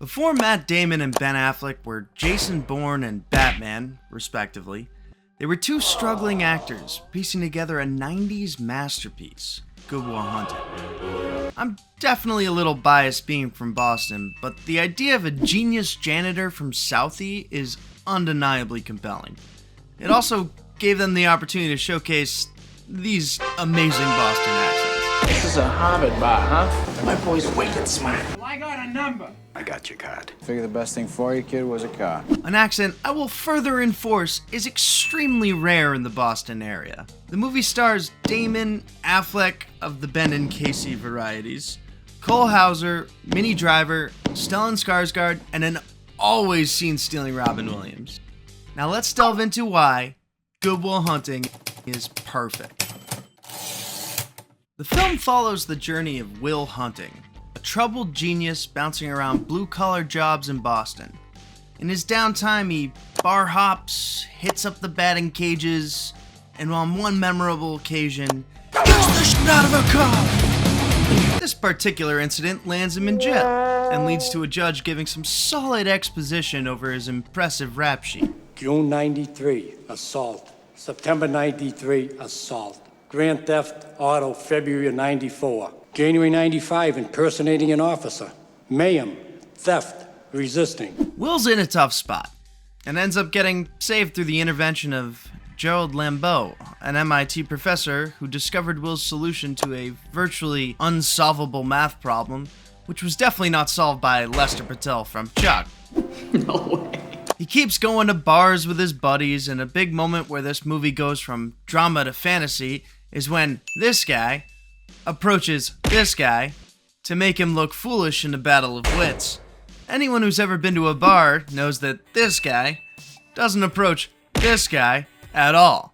Before Matt Damon and Ben Affleck were Jason Bourne and Batman, respectively, they were two struggling actors piecing together a 90s masterpiece, Good Will Hunting. I'm definitely a little biased being from Boston, but the idea of a genius janitor from Southie is undeniably compelling. It also gave them the opportunity to showcase these amazing Boston accents. This is a Harvard bar, huh? My boy's wicked smart. Well, I got a number. I got your card. Figure the best thing for you, kid, was a car. An accent I will further enforce is extremely rare in the Boston area. The movie stars Damon, Affleck of the Ben and Casey varieties, Cole Hauser, Minnie Driver, Stellan Skarsgård, and an always seen stealing Robin Williams. Now let's delve into why Good Will Hunting is perfect. The film follows the journey of Will Hunting, a troubled genius bouncing around blue-collar jobs in Boston. In his downtime, he bar hops, hits up the batting cages, and on one memorable occasion, gets the shit out of a car! This particular incident lands him in jail, and leads to a judge giving some solid exposition over his impressive rap sheet. June 93, assault. September 93, assault. Grand theft auto, February 94. January 95, impersonating an officer. Mayhem, theft, resisting. Will's in a tough spot, and ends up getting saved through the intervention of Gerald Lambeau, an MIT professor who discovered Will's solution to a virtually unsolvable math problem, which was definitely not solved by Lester Patel from Chuck. No way. He keeps going to bars with his buddies, and a big moment where this movie goes from drama to fantasy is when this guy approaches this guy to make him look foolish in a battle of wits. Anyone who's ever been to a bar knows that this guy doesn't approach this guy at all.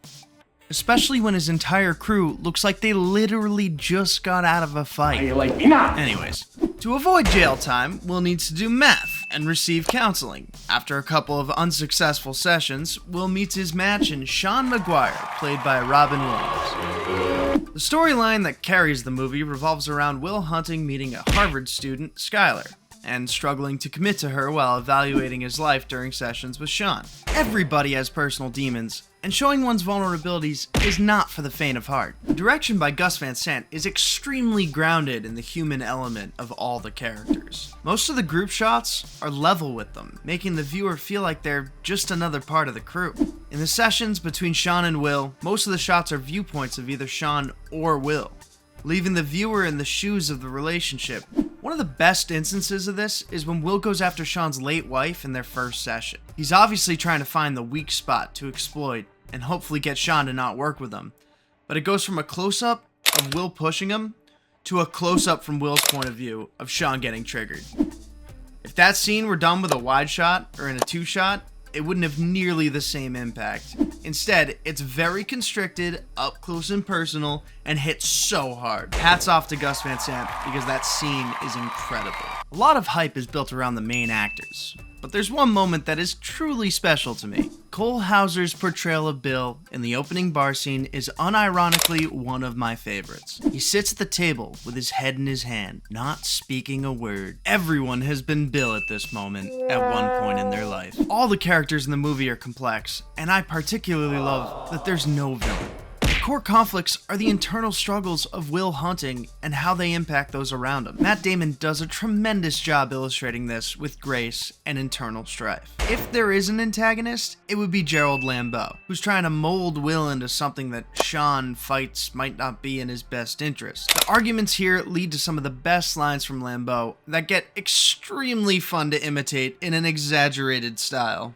Especially when his entire crew looks like they literally just got out of a fight. Are you like me now? Anyways, to avoid jail time, Will needs to do math and receive counseling. After a couple of unsuccessful sessions, Will meets his match in Sean Maguire, played by Robin Williams. The storyline that carries the movie revolves around Will Hunting meeting a Harvard student, Skylar, and struggling to commit to her while evaluating his life during sessions with Sean. Everybody has personal demons, and showing one's vulnerabilities is not for the faint of heart. The direction by Gus Van Sant is extremely grounded in the human element of all the characters. Most of the group shots are level with them, making the viewer feel like they're just another part of the crew. In the sessions between Sean and Will, most of the shots are viewpoints of either Sean or Will, leaving the viewer in the shoes of the relationship. One of the best instances of this is when Will goes after Sean's late wife in their first session. He's obviously trying to find the weak spot to exploit and hopefully get Sean to not work with him. But it goes from a close-up of Will pushing him to a close-up from Will's point of view of Sean getting triggered. If that scene were done with a wide shot or in a two-shot, it wouldn't have nearly the same impact. Instead, it's very constricted, up close and personal, and hits so hard. Hats off to Gus Van Sant because that scene is incredible. A lot of hype is built around the main actors, but there's one moment that is truly special to me. Cole Hauser's portrayal of Bill in the opening bar scene is unironically one of my favorites. He sits at the table with his head in his hand, not speaking a word. Everyone has been Bill at this moment at one point in their life. All the characters in the movie are complex, and I particularly love that there's no villain. The core conflicts are the internal struggles of Will Hunting and how they impact those around him. Matt Damon does a tremendous job illustrating this with grace and internal strife. If there is an antagonist, it would be Gerald Lambeau, who's trying to mold Will into something that Sean fights might not be in his best interest. The arguments here lead to some of the best lines from Lambeau that get extremely fun to imitate in an exaggerated style.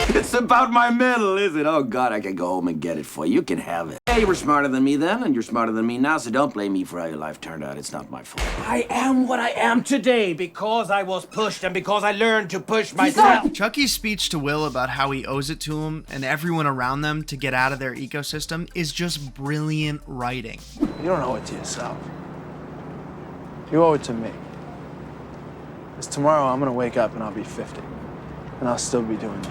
It's about my medal, is it? Oh, God, I can go home and get it for you. You can have it. Hey, you were smarter than me then, and you're smarter than me now, so don't blame me for how your life turned out. It's not my fault. I am what I am today because I was pushed and because I learned to push myself. Chucky's speech to Will about how he owes it to him and everyone around them to get out of their ecosystem is just brilliant writing. You don't owe it to yourself. You owe it to me. Because tomorrow I'm gonna wake up and I'll be 50. And I'll still be doing it.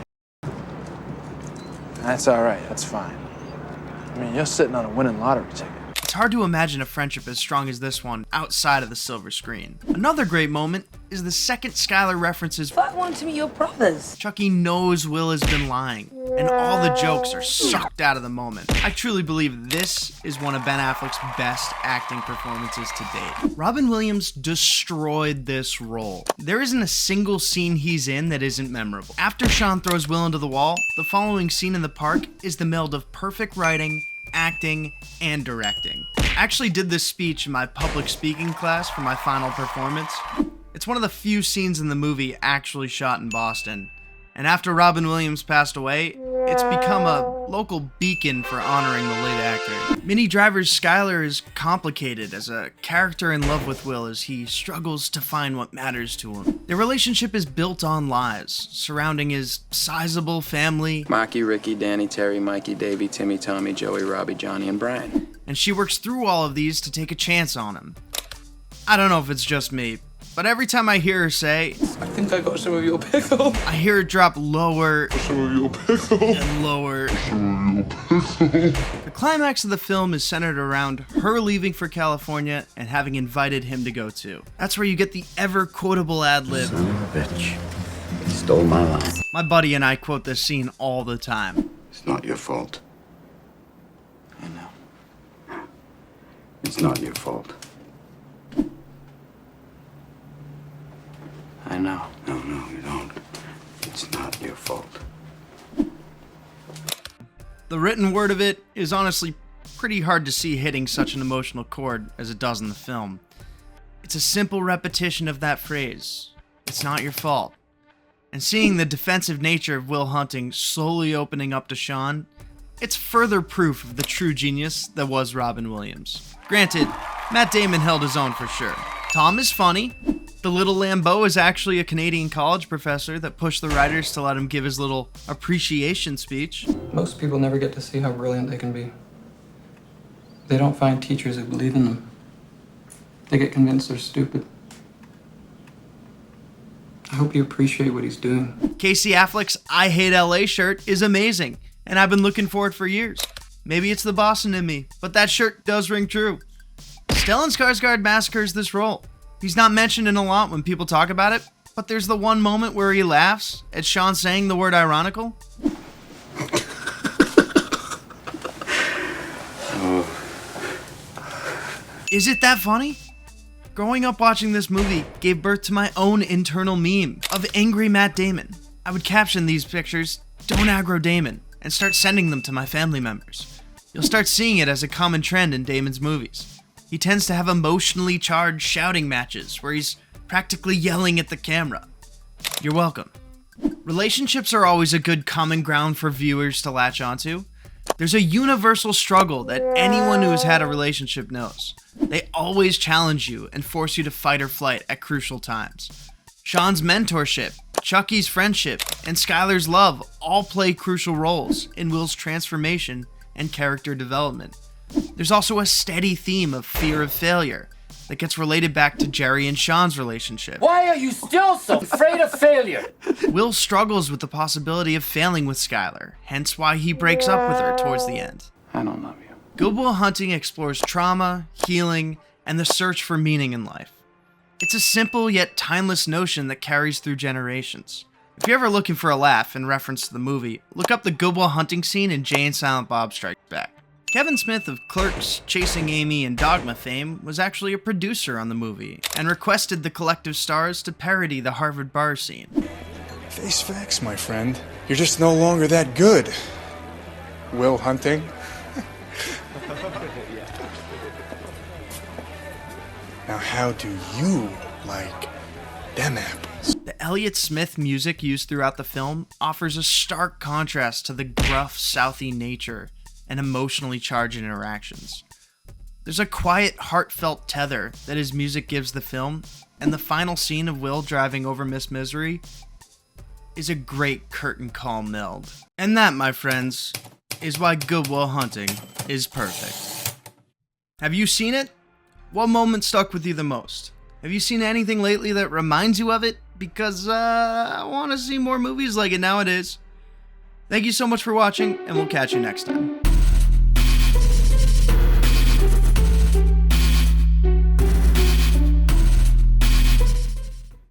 That's all right, that's fine. I mean, you're sitting on a winning lottery ticket. It's hard to imagine a friendship as strong as this one outside of the silver screen. Another great moment is the second Skylar references I want to meet your brothers. Chucky knows Will has been lying, and all the jokes are sucked out of the moment. I truly believe this is one of Ben Affleck's best acting performances to date. Robin Williams destroyed this role. There isn't a single scene he's in that isn't memorable. After Sean throws Will into the wall, the following scene in the park is the meld of perfect writing, acting, and directing. I actually did this speech in my public speaking class for my final performance. It's one of the few scenes in the movie actually shot in Boston. And after Robin Williams passed away, it's become a local beacon for honoring the late actor. Minnie Driver's Skylar is complicated as a character in love with Will as he struggles to find what matters to him. Their relationship is built on lies, surrounding his sizable family. Maki, Ricky, Danny, Terry, Mikey, Davey, Timmy, Tommy, Joey, Robbie, Johnny, and Brian. And she works through all of these to take a chance on him. I don't know if it's just me, but every time I hear her say, I think I got some of your pickle. I hear it drop lower and lower. The climax of the film is centered around her leaving for California and having invited him to go too. That's where you get the ever-quotable ad-lib. Son of a bitch. He stole my line. My buddy and I quote this scene all the time. It's not your fault. I know. It's not your fault. I know. No, you don't. It's not your fault. The written word of it is honestly pretty hard to see hitting such an emotional chord as it does in the film. It's a simple repetition of that phrase, it's not your fault. And seeing the defensive nature of Will Hunting slowly opening up to Sean, it's further proof of the true genius that was Robin Williams. Granted, Matt Damon held his own for sure. Tom is funny. The little Lambeau is actually a Canadian college professor that pushed the writers to let him give his little appreciation speech. Most people never get to see how brilliant they can be. They don't find teachers who believe in them. They get convinced they're stupid. I hope you appreciate what he's doing. Casey Affleck's I Hate LA shirt is amazing, and I've been looking for it for years. Maybe it's the Boston in me, but that shirt does ring true. Stellan Skarsgård massacres this role. He's not mentioned in a lot when people talk about it, but there's the one moment where he laughs at Sean saying the word ironical. Is it that funny? Growing up watching this movie gave birth to my own internal meme of angry Matt Damon. I would caption these pictures, "Don't aggro Damon," and start sending them to my family members. You'll start seeing it as a common trend in Damon's movies. He tends to have emotionally charged shouting matches where he's practically yelling at the camera. You're welcome. Relationships are always a good common ground for viewers to latch onto. There's a universal struggle that anyone who has had a relationship knows. They always challenge you and force you to fight or flight at crucial times. Sean's mentorship, Chucky's friendship, and Skylar's love all play crucial roles in Will's transformation and character development. There's also a steady theme of fear of failure that gets related back to Jerry and Sean's relationship. Why are you still so afraid of failure? Will struggles with the possibility of failing with Skylar, hence why he breaks up with her towards the end. I don't love you. Good Will Hunting explores trauma, healing, and the search for meaning in life. It's a simple yet timeless notion that carries through generations. If you're ever looking for a laugh in reference to the movie, look up the Good Will Hunting scene in Jay and Silent Bob Strikes Back. Kevin Smith of Clerks, Chasing Amy, and Dogma fame was actually a producer on the movie, and requested the collective stars to parody the Harvard bar scene. Face facts, my friend. You're just no longer that good. Will Hunting. Now how do you like them apples? The Elliott Smith music used throughout the film offers a stark contrast to the gruff, Southie nature and emotionally charged interactions. There's a quiet, heartfelt tether that his music gives the film, and the final scene of Will driving over Miss Misery is a great curtain call meld. And that, my friends, is why Good Will Hunting is perfect. Have you seen it? What moment stuck with you the most? Have you seen anything lately that reminds you of it? Because I want to see more movies like it nowadays. Thank you so much for watching, and we'll catch you next time.